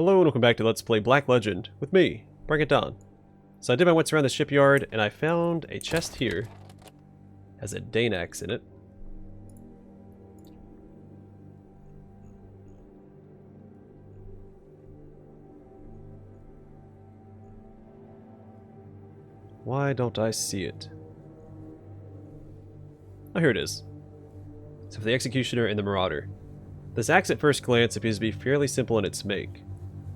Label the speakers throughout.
Speaker 1: Hello and welcome back to Let's Play Black Legend with me, Bring It Down. So I did my once around the shipyard and I found a chest here. Has a Dane axe in it. Why don't I see it? Oh, here it is. So for the Executioner and the Marauder. This axe at first glance appears to be fairly simple in its make.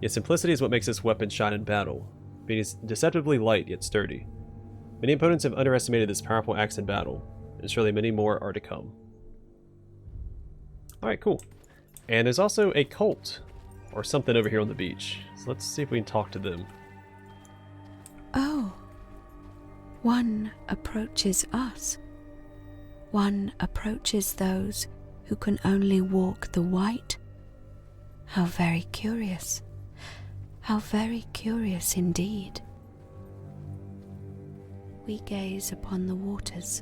Speaker 1: Yet simplicity is what makes this weapon shine in battle, being deceptively light yet sturdy. Many opponents have underestimated this powerful axe in battle, and surely many more are to come. Alright, cool. And there's also a cult, or something over here on the beach. So let's see if we can talk to them.
Speaker 2: Oh, one approaches us. One approaches those who can only walk the white. How very curious. How very curious indeed. We gaze upon the waters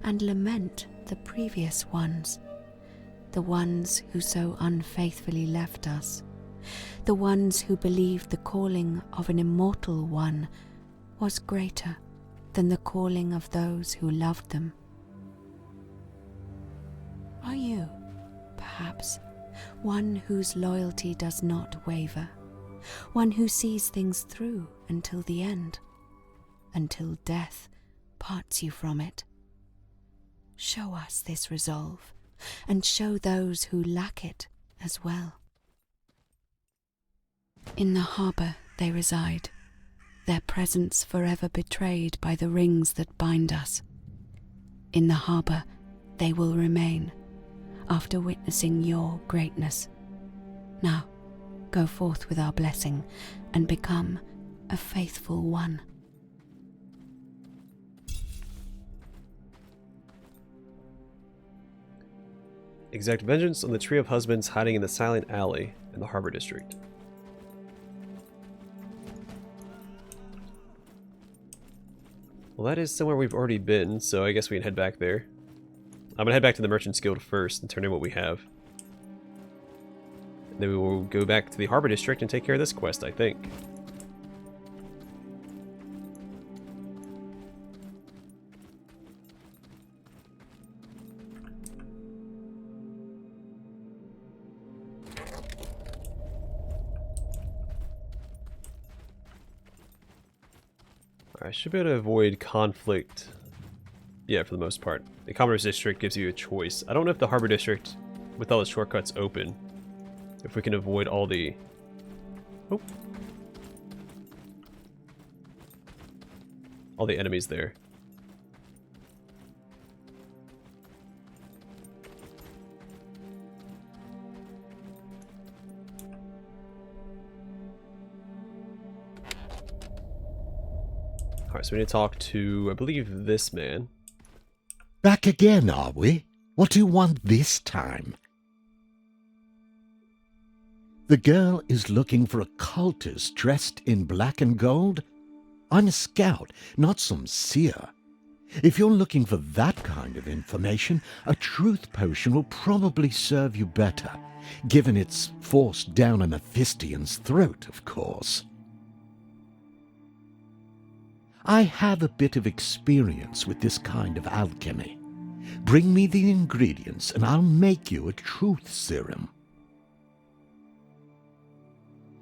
Speaker 2: and lament the previous ones, the ones who so unfaithfully left us, the ones who believed the calling of an immortal one was greater than the calling of those who loved them. Are you, perhaps, one whose loyalty does not waver, one who sees things through until the end, until death parts you from it? Show us this resolve, and show those who lack it as well. In the harbour they reside, their presence forever betrayed by the rings that bind us. In the harbour they will remain, after witnessing your greatness. Now, go forth with our blessing and become a faithful one.
Speaker 1: Exact vengeance on the Tree of Husbands hiding in the Silent Alley in the Harbor District. Well, that is somewhere we've already been, so I guess we can head back there. I'm gonna head back to the Merchant's Guild first and turn in what we have. And then we will go back to the Harbor District and take care of this quest, I think. I should be able to avoid conflict. Yeah, for the most part. The Commerce District gives you a choice. I don't know if the Harbor District, with all the shortcuts open, if we can avoid all the... Oh. All the enemies there. Alright, so we need to talk to, I believe, this man.
Speaker 3: Back again, are we? What do you want this time? The girl is looking for a cultist dressed in black and gold? I'm a scout, not some seer. If you're looking for that kind of information, a truth potion will probably serve you better, given it's forced down a Mephistian's throat, of course. I have a bit of experience with this kind of alchemy. Bring me the ingredients and I'll make you a truth serum.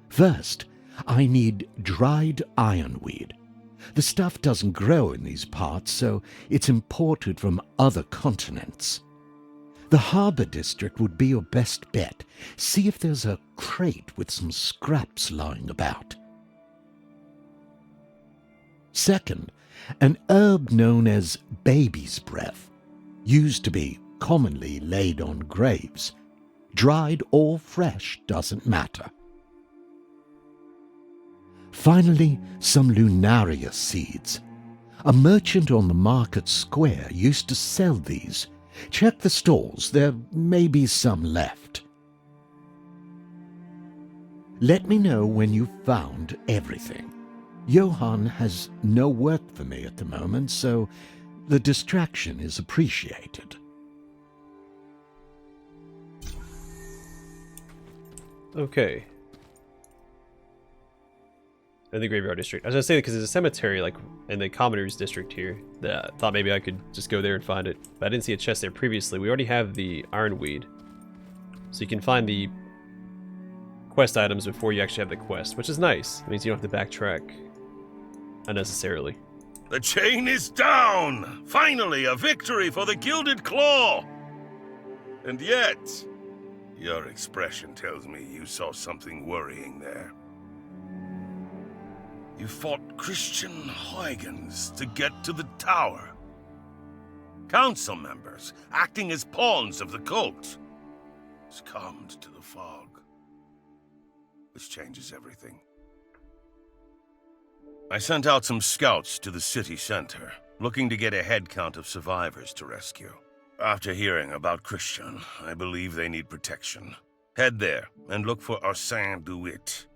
Speaker 3: First, I need dried ironweed. The stuff doesn't grow in these parts, so it's imported from other continents. The Harbor District would be your best bet. See if there's a crate with some scraps lying about. Second, an herb known as baby's breath, used to be commonly laid on graves. Dried or fresh doesn't matter. Finally, some lunaria seeds. A merchant on the market square used to sell these. Check the stalls, there may be some left. Let me know when you've found everything. Johann has no work for me at the moment, so the distraction is appreciated.
Speaker 1: Okay. In the graveyard district. I was gonna say because there's a cemetery like in the commoner's district here that I thought maybe I could just go there and find it. But I didn't see a chest there previously. We already have the ironweed. So you can find the quest items before you actually have the quest, which is nice. It means you don't have to backtrack unnecessarily.
Speaker 4: The chain is down! Finally, a victory for the Gilded Claw! And yet, your expression tells me you saw something worrying there. You fought Christian Huygens to get to the tower. Council members, acting as pawns of the cult, succumbed to the fog. This changes everything. I sent out some scouts to the city center, looking to get a head count of survivors to rescue. After hearing about Christian, I believe they need protection. Head there and look for Arsène DeWitt.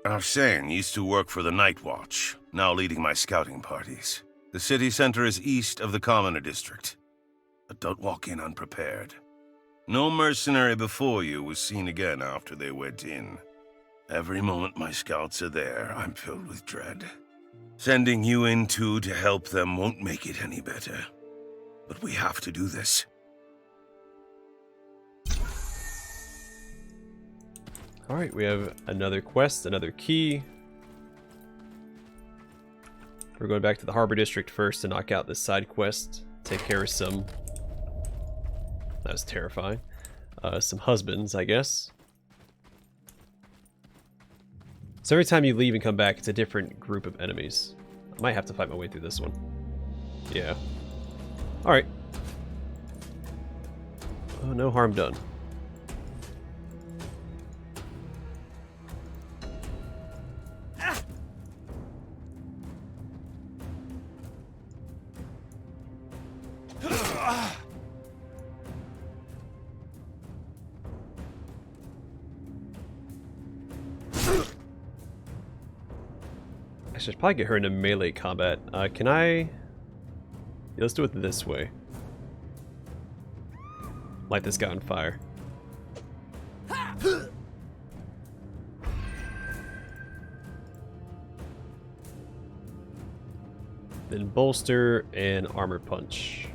Speaker 4: Arsène used to work for the Night Watch, now leading my scouting parties. The city center is east of the Commoner District, but don't walk in unprepared. No mercenary before you was seen again after they went in. Every moment my scouts are there, I'm filled with dread. Sending you in too to help them won't make it any better. But we have to do this.
Speaker 1: Alright, we have another quest, another key. We're going back to the Harbor District first to knock out this side quest. Take care of some... That was terrifying. Some husbands, I guess. So every time you leave and come back, it's a different group of enemies. I might have to fight my way through this one. Yeah. Alright. Oh, no harm done. I should probably get her into melee combat. Can I... Yeah, let's do it this way. Light this guy on fire. Then bolster and armor punch.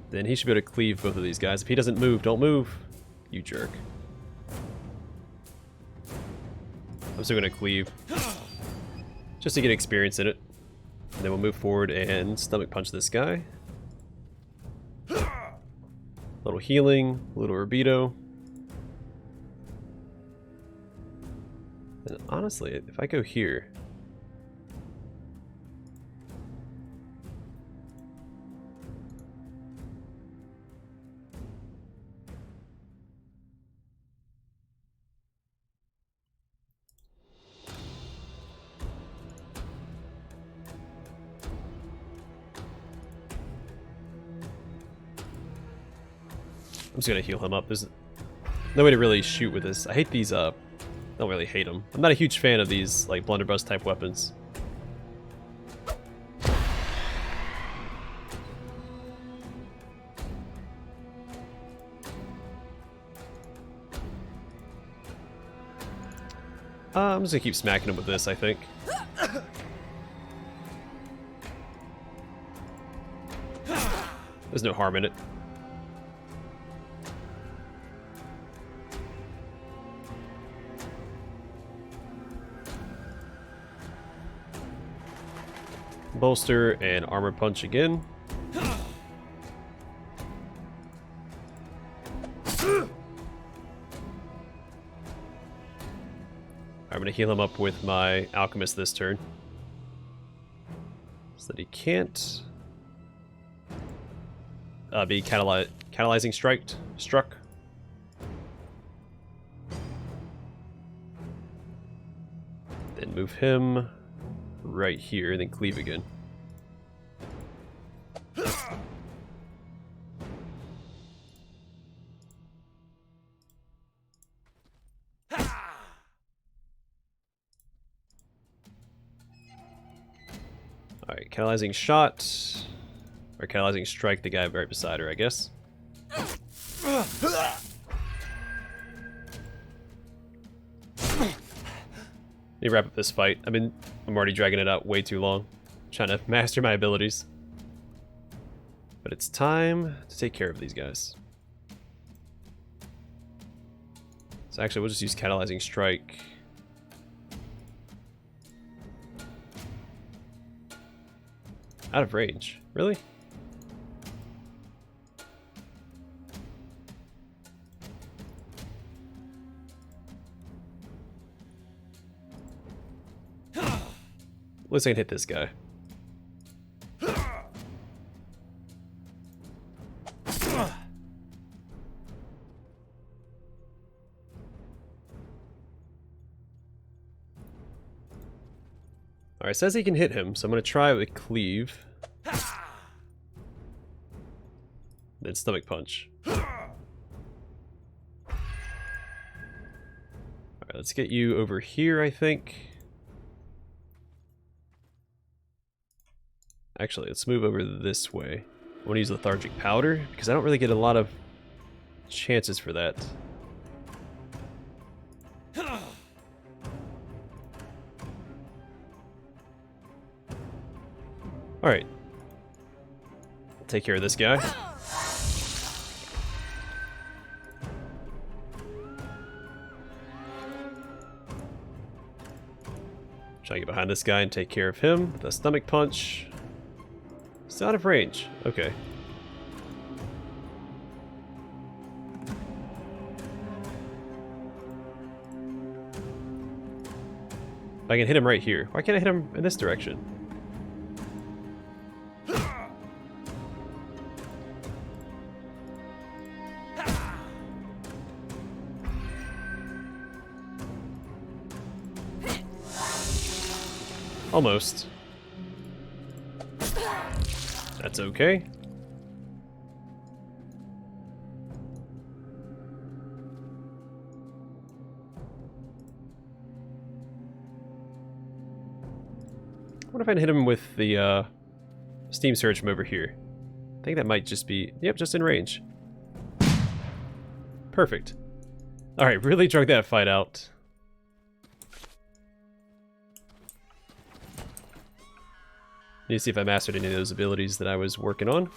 Speaker 1: Then he should be able to cleave both of these guys. If he doesn't move, don't move. You jerk. I'm still going to cleave. Just to get experience in it. And then we'll move forward and stomach punch this guy. Little healing, little libido. And honestly, if I go here... I'm just gonna heal him up. There's no way to really shoot with this. I hate these, I don't really hate them. I'm not a huge fan of these, like, blunderbuss type weapons. I'm just gonna keep smacking him with this, I think. There's no harm in it. Bolster and armor punch again. I'm going to heal him up with my alchemist this turn. So that he can't be catalyzing struck. Then move him right here, and then cleave again. Alright, catalyzing shot. Or catalyzing strike the guy right beside her, I guess. Let me wrap up this fight. I'm already dragging it out way too long. Trying to master my abilities. But it's time to take care of these guys. So actually, we'll just use catalyzing strike. Out of range. Really? At least I can hit this guy. Alright, it says he can hit him, so I'm going to try with cleave. Then stomach punch. Alright, let's get you over here, I think. Actually, let's move over this way. I want to use lethargic powder, because I don't really get a lot of chances for that. Alright. Take care of this guy. Try to get behind this guy and take care of him with a stomach punch. It's out of range. Okay. I can hit him right here. Why can't I hit him in this direction? Almost. That's okay. What if I hit him with the steam surge from over here? I think that might just be, yep, just in range. Perfect. Alright, really drug that fight out. Need to see if I mastered any of those abilities that I was working on.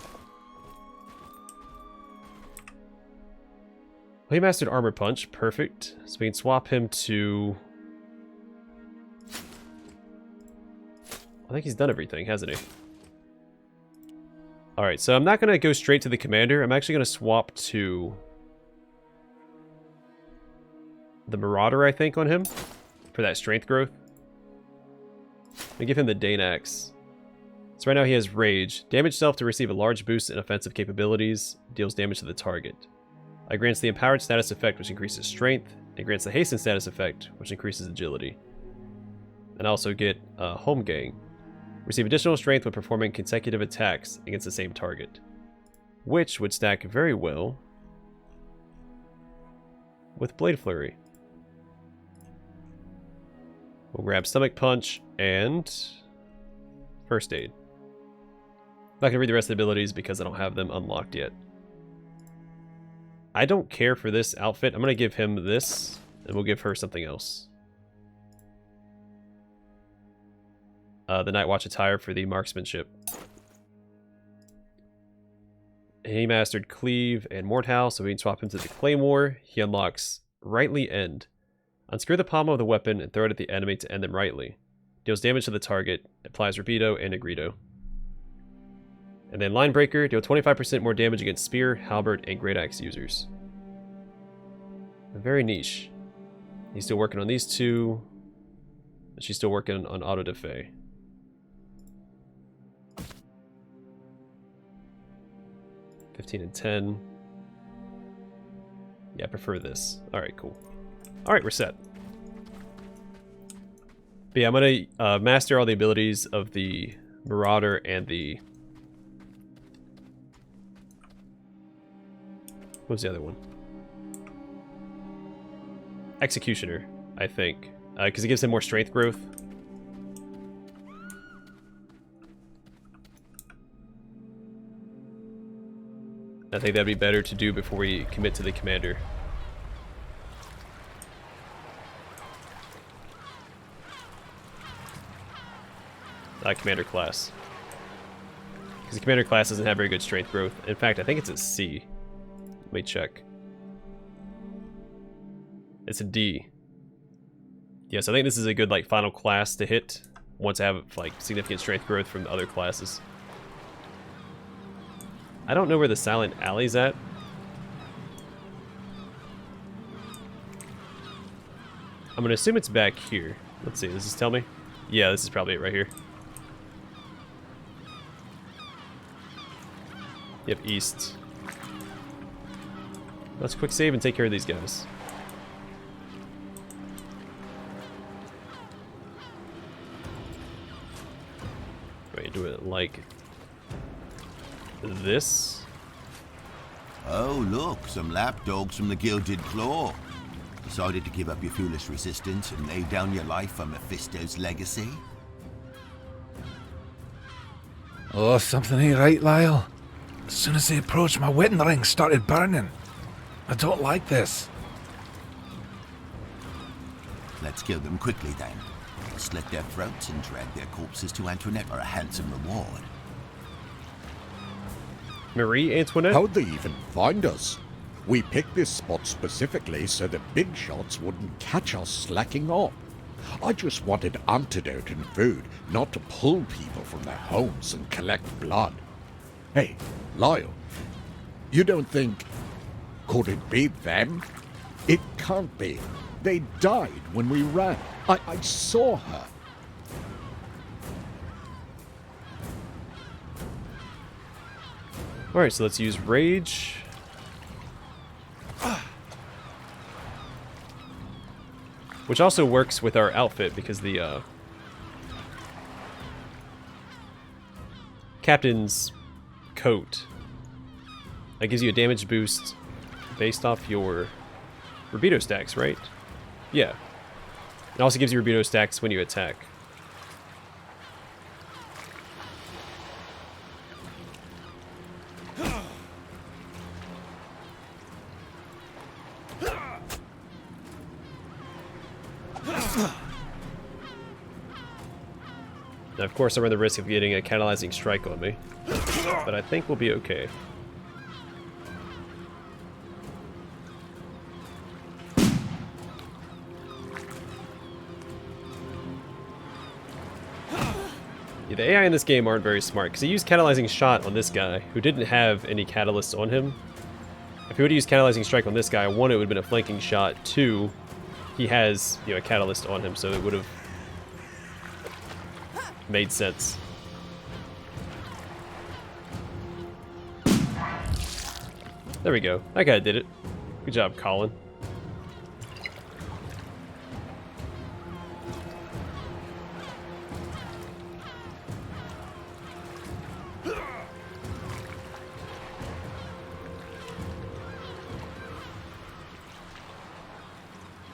Speaker 1: Well, he mastered Armor Punch. Perfect. So we can swap him to... I think he's done everything, hasn't he? Alright, so I'm not going to go straight to the commander. I'm actually going to swap to the Marauder, I think, on him for that strength growth. And give him the Dane Axe. So right now he has Rage. Damage self to receive a large boost in offensive capabilities. Deals damage to the target. I grants the Empowered status effect, which increases strength. And grants the Hasten status effect, which increases agility. And I also get Home Gang. Receive additional strength when performing consecutive attacks against the same target. Which would stack very well with Blade Flurry. We'll grab Stomach Punch and First Aid. I'm not going to read the rest of the abilities because I don't have them unlocked yet. I don't care for this outfit. I'm going to give him this, and we'll give her something else. The Night Watch attire for the marksmanship. He mastered Cleave and Mortal, so we can swap him to the Claymore. He unlocks Rightly End. Unscrew the pommel of the weapon and throw it at the enemy to end them rightly. Deals damage to the target, applies Rapido and Negrito. And then Linebreaker, deal 25% more damage against Spear, Halberd, and Great Axe users. Very niche. He's still working on these two. And she's still working on Auto Defay. $15 and $10. Yeah, I prefer this. Alright, cool. Alright, we're set. But yeah, I'm going to master all the abilities of the Marauder and the... What was the other one? Executioner, I think. Because it gives him more strength growth. I think that'd be better to do before we commit to the commander. Commander class. Because the commander class doesn't have very good strength growth. In fact, I think it's a C. Let me check. It's a D. Yes, I think this is a good like final class to hit once I have like significant strength growth from the other classes. I don't know where the silent alley's at. I'm gonna assume it's back here. Let's see, does this tell me? Yeah, this is probably it right here. Yep, east. Let's quick save and take care of these guys. Wait, do it like this?
Speaker 5: Oh, look, some lapdogs from the Gilded Claw. Decided to give up your foolish resistance and lay down your life for Mephisto's legacy?
Speaker 6: Oh, something ain't right, Lyle. As soon as they approached, my wedding ring started burning. I don't like this.
Speaker 5: Let's kill them quickly then. Slit their throats and drag their corpses to Antoinette for a handsome reward.
Speaker 1: Marie Antoinette?
Speaker 3: How'd they even find us? We picked this spot specifically so the big shots wouldn't catch us slacking off. I just wanted antidote and food, not to pull people from their homes and collect blood. Hey, Lyle, you don't think... Could it be them? It can't be. They died when we ran. I saw her.
Speaker 1: Alright, so let's use Rage. Which also works with our outfit because the captain's coat gives you a damage boost based off your libido stacks, right? Yeah. It also gives you libido stacks when you attack. Now, of course, I run the risk of getting a catalyzing strike on me, but I think we'll be okay. Yeah, the AI in this game aren't very smart, because he used catalyzing shot on this guy, who didn't have any catalysts on him. If he would have used catalyzing strike on this guy, one, it would have been a flanking shot, two, he has, a catalyst on him, so it would have made sense. There we go. That guy did it. Good job, Colin.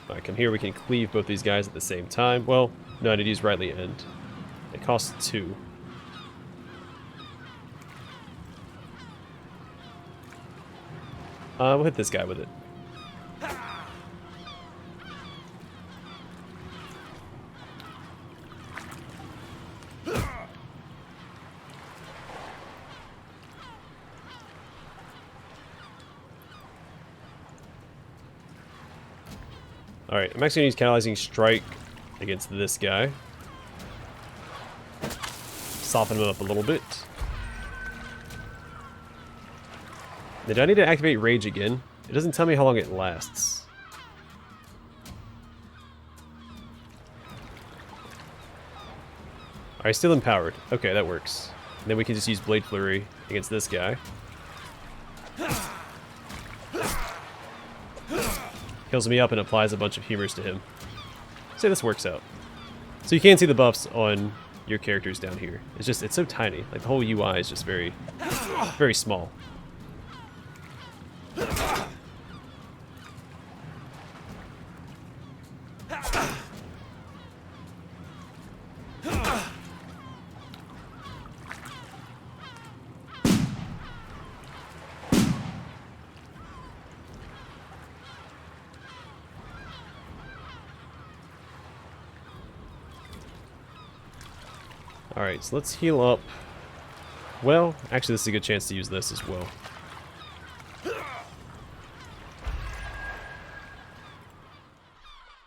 Speaker 1: Alright, come here. We can cleave both these guys at the same time. Well, no, I need to use rightly end. It costs 2. We'll hit this guy with it. Alright, I'm actually going to use Catalyzing Strike against this guy. Soften him up a little bit. Did I need to activate Rage again? It doesn't tell me how long it lasts. Alright, still empowered. Okay, that works. And then we can just use Blade Flurry against this guy. Heals me up and applies a bunch of humors to him. Say this works out. So you can't see the buffs on your characters down here. It's so tiny. Like the whole UI is just very, very small. Alright, so let's heal up. Well, actually this is a good chance to use this as well.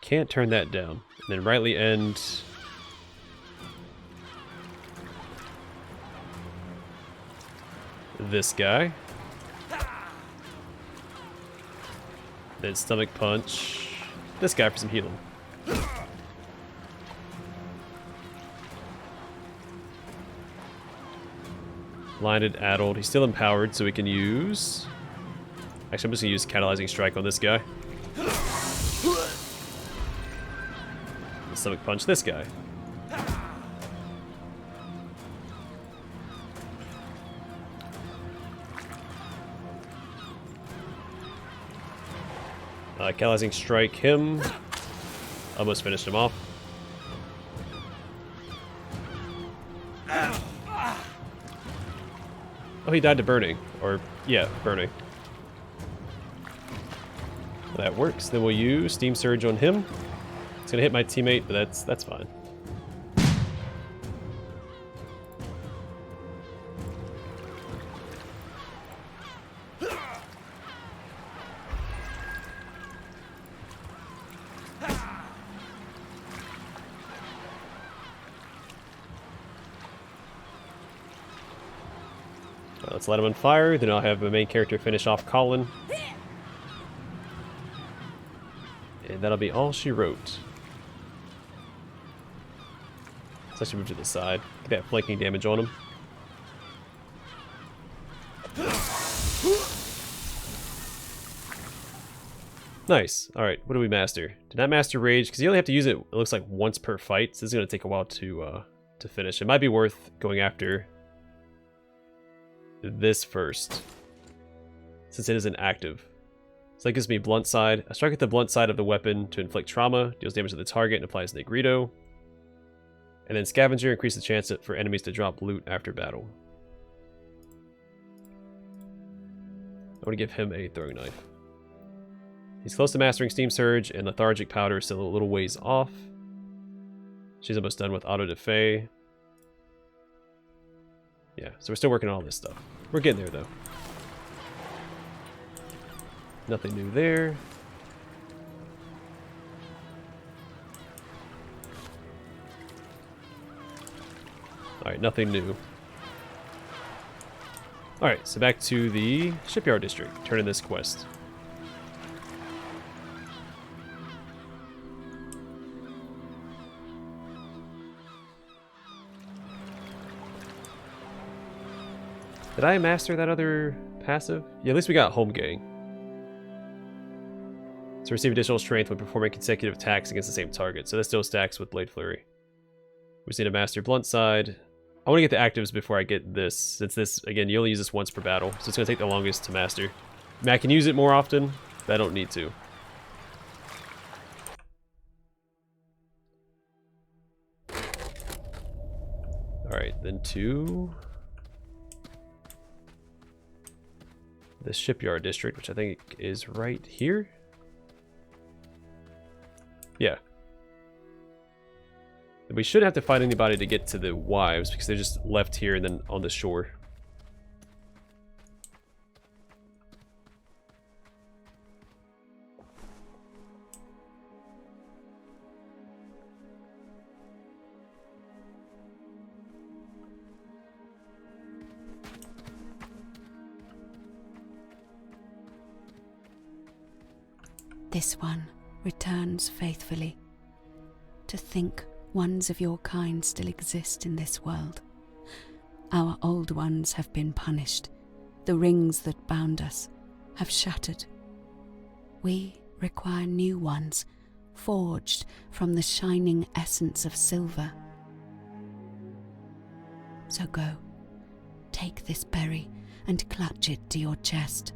Speaker 1: Can't turn that down. And then rightly end... this guy. Then stomach punch this guy for some healing. Blinded, addled. He's still empowered, so we can use... Actually, I'm just going to use catalyzing strike on this guy. Stomach punch this guy. Catalyzing strike him. Almost finished him off. Oh, he died to burning. Or, yeah, burning. That works. Then we'll use Steam Surge on him. It's gonna hit my teammate, but that's fine. Let's let him on fire, then I'll have my main character finish off Colin. And that'll be all she wrote. Let's actually move to the side. Get that flanking damage on him. Nice. Alright, what do we master? Did not master Rage, because you only have to use it, it looks like once per fight, so this is going to take a while to finish. It might be worth going after this first, since it isn't active. So that gives me blunt side. I strike at the blunt side of the weapon to inflict trauma, deals damage to the target, and applies Negrito. And then Scavenger, increase the chance for enemies to drop loot after battle. I want to give him a throwing knife. He's close to mastering Steam Surge, and Lethargic Powder is still a little ways off. She's almost done with Auto Defay. Yeah, so we're still working on all this stuff. We're getting there, though. Nothing new there. Alright, nothing new. Alright, so back to the Shipyard District. Turn in this quest. Did I master that other passive? Yeah, at least we got Home Gang. So receive additional strength when performing consecutive attacks against the same target. So that still stacks with Blade Flurry. We just need to master Blunt Side. I want to get the actives before I get this, since this, again, you only use this once per battle. So it's going to take the longest to master. I mean, I can use it more often, but I don't need to. Alright, then to the Shipyard District, which I think is right here. Yeah. We shouldn't have to fight anybody to get to the wives, because they're just left here and then on the shore.
Speaker 2: This one returns faithfully. To think ones of your kind still exist in this world. Our old ones have been punished. The rings that bound us have shattered. We require new ones, forged from the shining essence of silver. So go, take this berry and clutch it to your chest.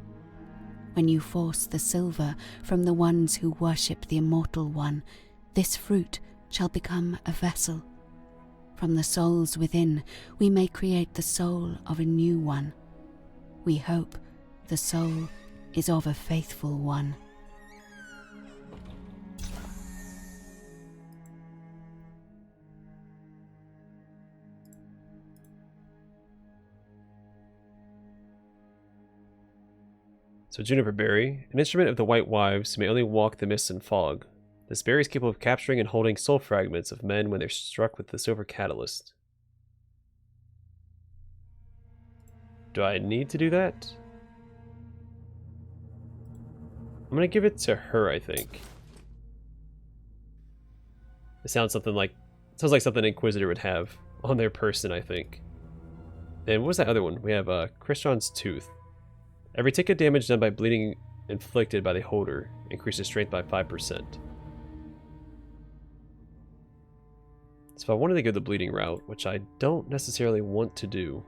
Speaker 2: When you force the silver from the ones who worship the immortal one, this fruit shall become a vessel. From the souls within, we may create the soul of a new one. We hope the soul is of a faithful one.
Speaker 1: So juniper berry, an instrument of the White Wives who may only walk the mists and fog. This berry is capable of capturing and holding soul fragments of men when they're struck with the silver catalyst. Do I need to do that? I'm gonna give it to her, I think. It sounds like something an Inquisitor would have on their person, I think. And what was that other one? We have Christian's Tooth. Every tick of damage done by bleeding inflicted by the holder increases strength by 5%. So if I wanted to go the bleeding route, which I don't necessarily want to do,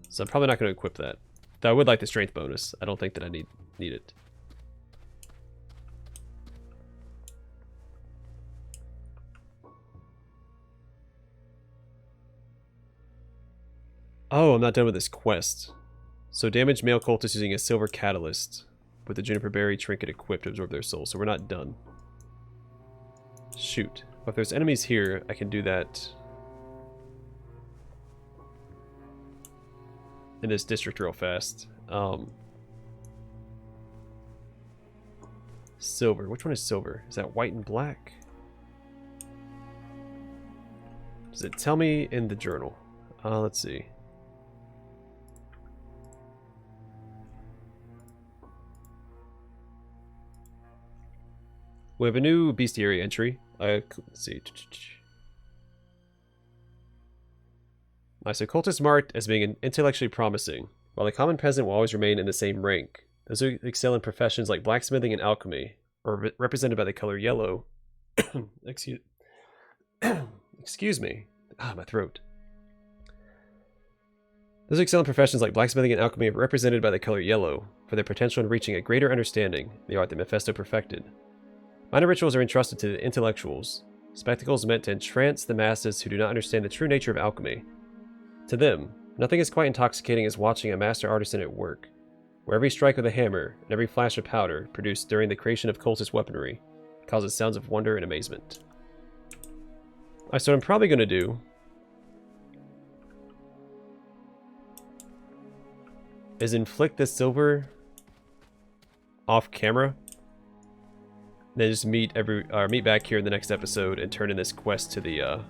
Speaker 1: so I'm probably not going to equip that. Though I would like the strength bonus. I don't think that I need it. Oh, I'm not done with this quest. So damage male cultists using a silver catalyst with the juniper berry trinket equipped to absorb their soul. So we're not done. Shoot. But if there's enemies here, I can do that in this district real fast. Silver. Which one is silver? Is that white and black? Does it tell me in the journal? Let's see. We have a new bestiary entry. Let's see. So cultists marked as being intellectually promising, while the common peasant will always remain in the same rank. Those who excel in professions like blacksmithing and alchemy are represented by the color yellow. Excuse me. My throat. Those who excel in professions like blacksmithing and alchemy are represented by the color yellow for their potential in reaching a greater understanding, the art that Mephisto perfected. Minor rituals are entrusted to the intellectuals, spectacles meant to entrance the masses who do not understand the true nature of alchemy. To them, nothing is quite intoxicating as watching a master artisan at work, where every strike with a hammer and every flash of powder produced during the creation of cultist weaponry causes sounds of wonder and amazement. Alright, so what I'm probably going to do is inflict the silver off camera. Then just meet back here in the next episode and turn in this quest to the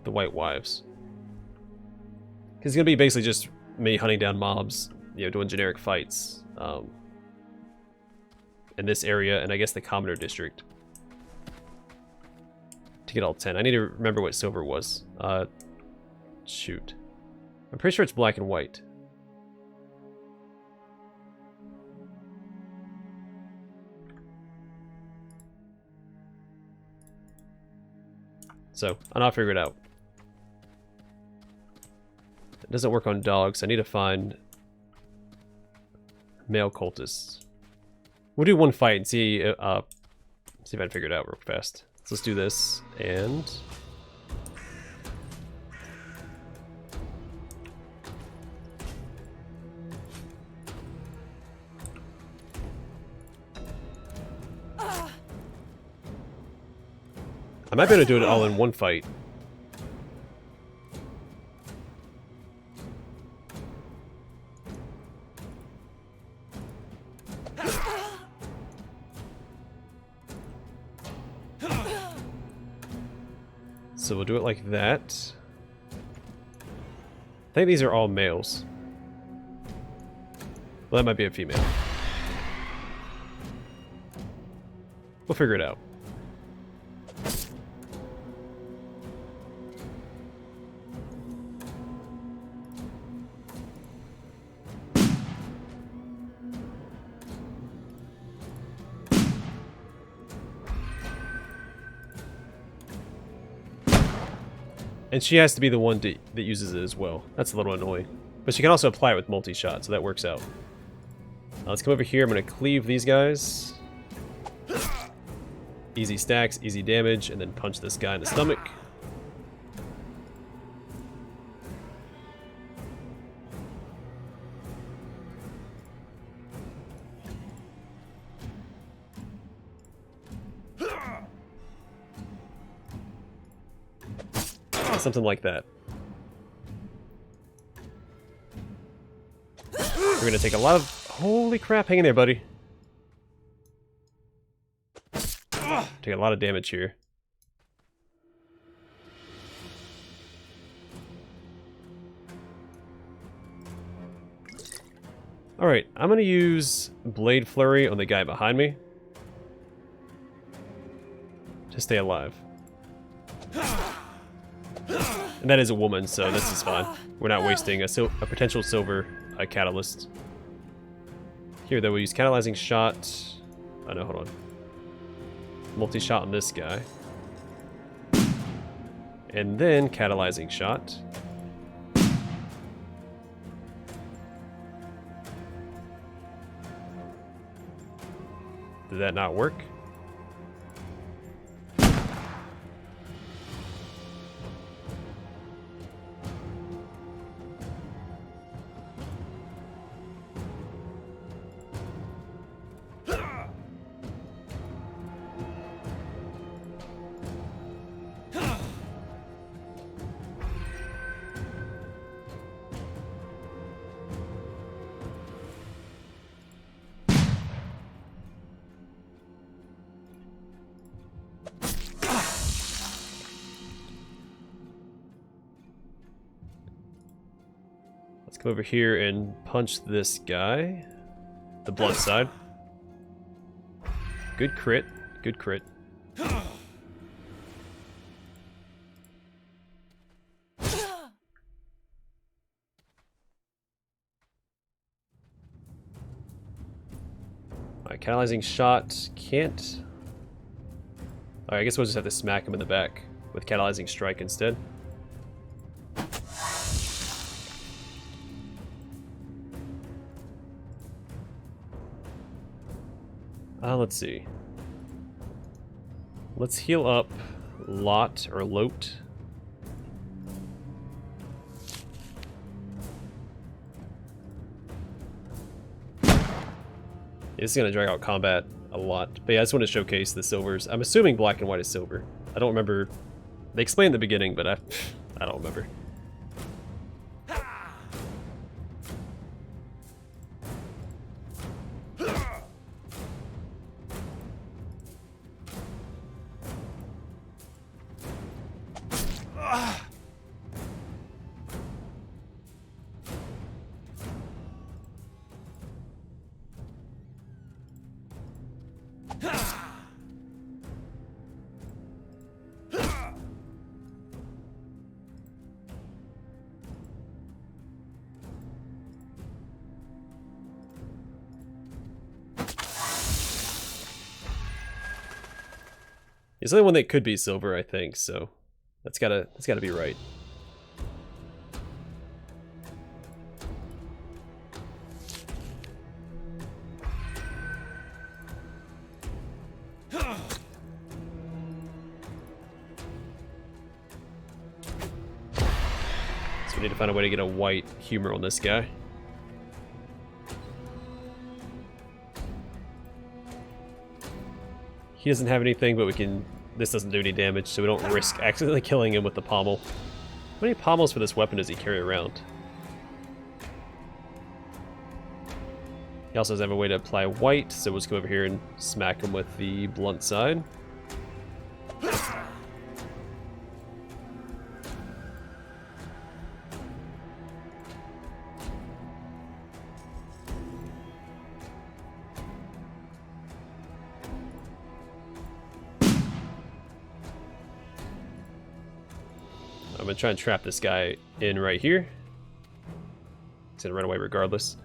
Speaker 1: White Wives. Because it's gonna be basically just me hunting down mobs, doing generic fights in this area, and I guess the Commoner District to get all 10. I need to remember what silver was. Shoot, I'm pretty sure it's black and white. So, I'll figure it out. It doesn't work on dogs. I need to find male cultists. We'll do one fight and see if I can figure it out real fast. So let's do this, and... I might be able to do it all in one fight. So we'll do it like that. I think these are all males. Well, that might be a female. We'll figure it out. And she has to be the one that uses it as well. That's a little annoying. But she can also apply it with multi-shot, so that works out. Let's come over here. I'm going to cleave these guys. Easy stacks, easy damage, and then punch this guy in the stomach. Something like that. We're gonna take a lot of... Holy crap, hang in there, buddy. Take a lot of damage here. Alright, I'm gonna use Blade Flurry on the guy behind me. To stay alive. And that is a woman, so this is fine. We're not wasting a potential silver catalyst. Here, though, we'll use catalyzing shot. Oh no, hold on. Multi-shot on this guy. And then catalyzing shot. Did that not work? Let's come over here and punch this guy. The blood side. Good crit. Good crit. Alright, catalyzing shot. Can't... Alright, I guess we'll just have to smack him in the back with catalyzing strike instead. Let's see. Let's heal up Lot or Lote. This is going to drag out combat a lot. But yeah, I just want to showcase the silvers. I'm assuming black and white is silver. I don't remember. They explained in the beginning, but I don't remember. It's the only one that could be silver, I think, so that's gotta be right. So we need to find a way to get a white humor on this guy. He doesn't have anything, but we can... This doesn't do any damage, so we don't risk accidentally killing him with the pommel. How many pommels for this weapon does he carry around? He also doesn't have a way to apply white, so we'll just go over here and smack him with the blunt side. I'm gonna try and trap this guy in right here. He's gonna run away regardless.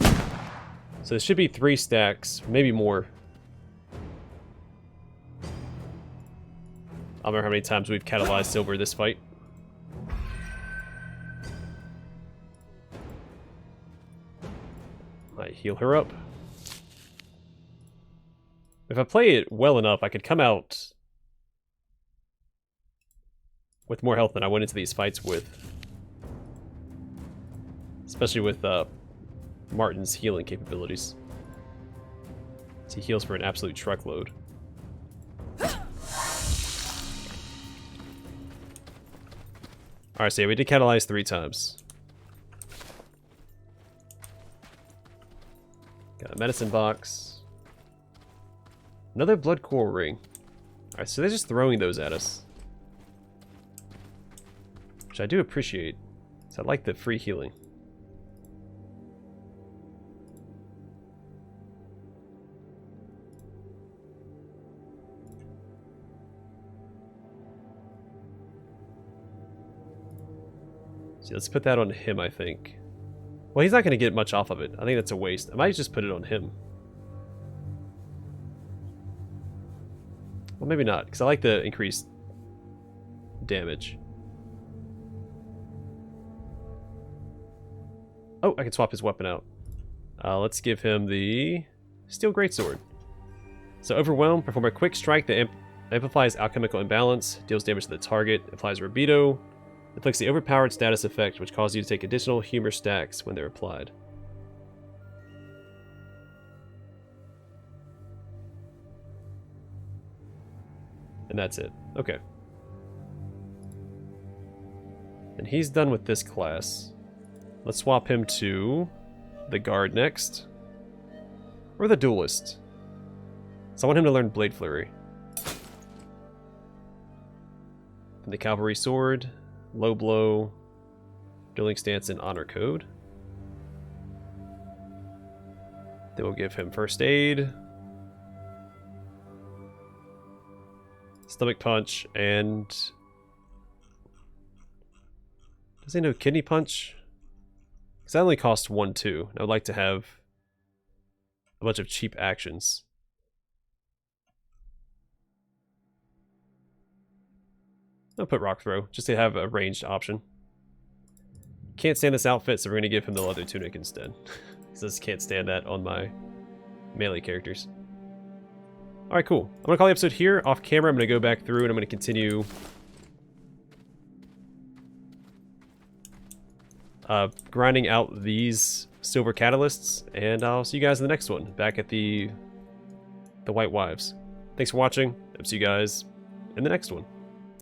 Speaker 1: So there should be 3 stacks, maybe more. I don't remember how many times we've catalyzed silver this fight. I heal her up. If I play it well enough, I could come out with more health than I went into these fights with. Especially with Martin's healing capabilities. So he heals for an absolute truckload. Alright, so yeah, we did catalyze 3 times. Got a medicine box. Another blood coral ring. Alright, so they're just throwing those at us. Which I do appreciate. So I like the free healing. So let's put that on him, I think. Well, he's not going to get much off of it. I think that's a waste. I might just put it on him. Well, maybe not, because I like the increased damage. Oh, I can swap his weapon out. Let's give him the Steel Greatsword. So Overwhelm, perform a quick strike that amplifies alchemical imbalance, deals damage to the target, applies Rubido, inflicts the overpowered status effect, which causes you to take additional humor stacks when they're applied. And that's it. Okay. And he's done with this class. Let's swap him to the guard next. Or the duelist. So I want him to learn Blade Flurry. And the cavalry sword, low blow, dueling stance, and honor code. Then we'll give him first aid, stomach punch, and does he know kidney punch? Because that only costs 1 too. I would like to have a bunch of cheap actions. I'll put rock throw, just to have a ranged option. Can't stand this outfit, so we're going to give him the leather tunic instead. Because I just can't stand that on my melee characters. Alright, cool. I'm going to call the episode here. Off camera, I'm going to go back through and I'm going to continue grinding out these silver catalysts, and I'll see you guys in the next one, back at the White Wives. Thanks for watching. I'll see you guys in the next one.